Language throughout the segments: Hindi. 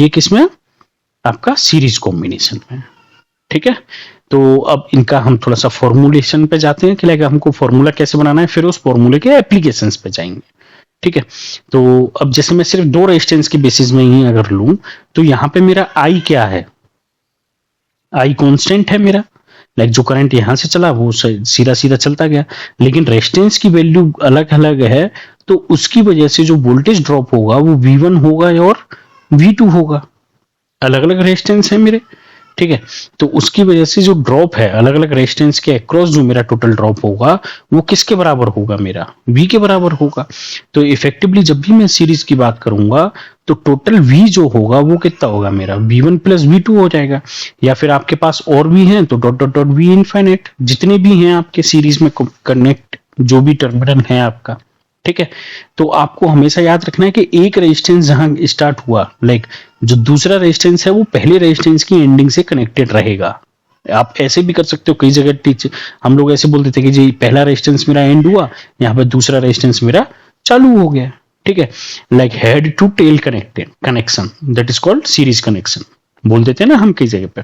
ये किसमें, आपका सीरीज कॉम्बिनेशन में। ठीक है, तो अब इनका हम थोड़ा सा फॉर्मुलेशन पे जाते हैं कि लाइक हमको फॉर्मूला कैसे बनाना है, फिर उस फॉर्मूले के एप्लीकेशंस पे जाएंगे। ठीक है, तो अब जैसे मैं सिर्फ 2 रेजिस्टेंस के बेसिस में ही अगर लूं, तो यहां पे मेरा आई क्या है, आई कांस्टेंट है मेरा, लाइक जो करंट यहां से चला वो सीधा सीधा चलता गया, लेकिन रेजिस्टेंस की वैल्यू अलग अलग है, तो उसकी वजह से जो वोल्टेज ड्रॉप होगा वो V1 होगा और V2 होगा, अलग अलग रेजिस्टेंस है मेरे। ठीक है, तो उसकी वजह से जो ड्रॉप है अलग अलग रेजिस्टेंस के अक्रॉस, जो मेरा टोटल ड्रॉप होगा वो किसके बराबर होगा, मेरा V के बराबर होगा। तो इफेक्टिवली जब भी मैं सीरीज की बात करूंगा तो टोटल V जो होगा वो कितना होगा, मेरा V1 प्लस V2 हो जाएगा, या फिर आपके पास और भी हैं तो dot dot dot V infinite, जितने भी हैं आपके सीरीज में कनेक्ट जो भी टर्मिनल है आपका। ठीक है, तो आपको हमेशा याद रखना है कि एक रेजिस्टेंस जहां स्टार्ट हुआ, लाइक जो दूसरा रेजिस्टेंस है वो पहले रेजिस्टेंस की एंडिंग से कनेक्टेड रहेगा। आप ऐसे भी कर सकते हो, कई जगह टीचर हम लोग ऐसे बोलते थे कि जी पहला रेजिस्टेंस मेरा एंड हुआ, यहाँ पे दूसरा रेजिस्टेंस मेरा चालू हो गया। ठीक है, like head to tail connected connection, that is called series connection बोल देते हैं ना हम कई जगह पे।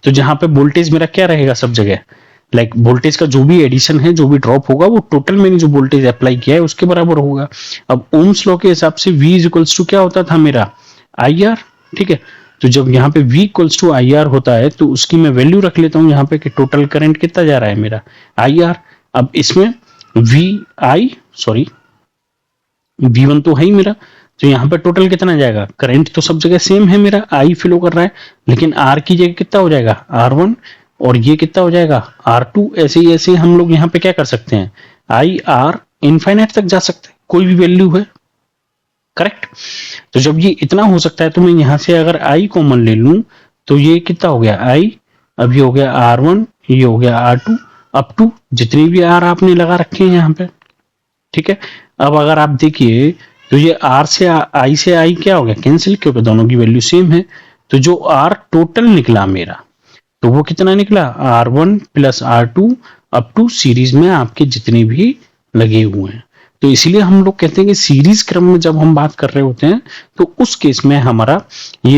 तो जहां पे वोल्टेज मेरा क्या रहेगा सब जगह, लाइक वोल्टेज का जो भी एडिशन है, जो भी ड्रॉप होगा वो टोटल मैंने जो वोल्टेज अप्लाई किया है उसके बराबर होगा। अब ओम्स लॉ के हिसाब से V इज इक्वल्स टू क्या होता था, मेरा IR। ठीक है, तो जब यहाँ पे V इक्वल्स टू IR होता है तो उसकी मैं वैल्यू रख लेता हूँ यहाँ पे कि टोटल करंट कितना जा रहा है मेरा IR। अब इसमें V1 तो है ही मेरा, तो यहाँ पे टोटल कितना जाएगा, करंट तो सब जगह सेम है मेरा, I फ्लो कर रहा है, लेकिन R की जगह कितना हो जाएगा R1, और ये कितना हो जाएगा R2। ऐसे ही हम लोग यहाँ पे क्या कर सकते हैं, IR इनफाइनाइट तक जा सकते हैं, कोई भी वैल्यू है, करेक्ट। तो जब ये इतना हो सकता है तो मैं यहां से अगर I कॉमन ले लूं तो ये कितना हो गया I, अब ये हो गया R1, ये हो गया R2, अप टू जितनी भी R आपने लगा रखे हैं यहाँ पे। ठीक है, अब अगर आप देखिए तो ये R से I से I क्या हो गया, कैंसिल, क्योंकि दोनों की वैल्यू सेम है। तो जो R टोटल निकला मेरा, तो वो कितना निकला R1 plus R2 up to series में आपके जितने भी लगे हुए हैं। तो इसलिए हम लोग कहते हैं कि सीरीज क्रम में जब हम बात कर रहे होते हैं तो उस केस में हमारा ये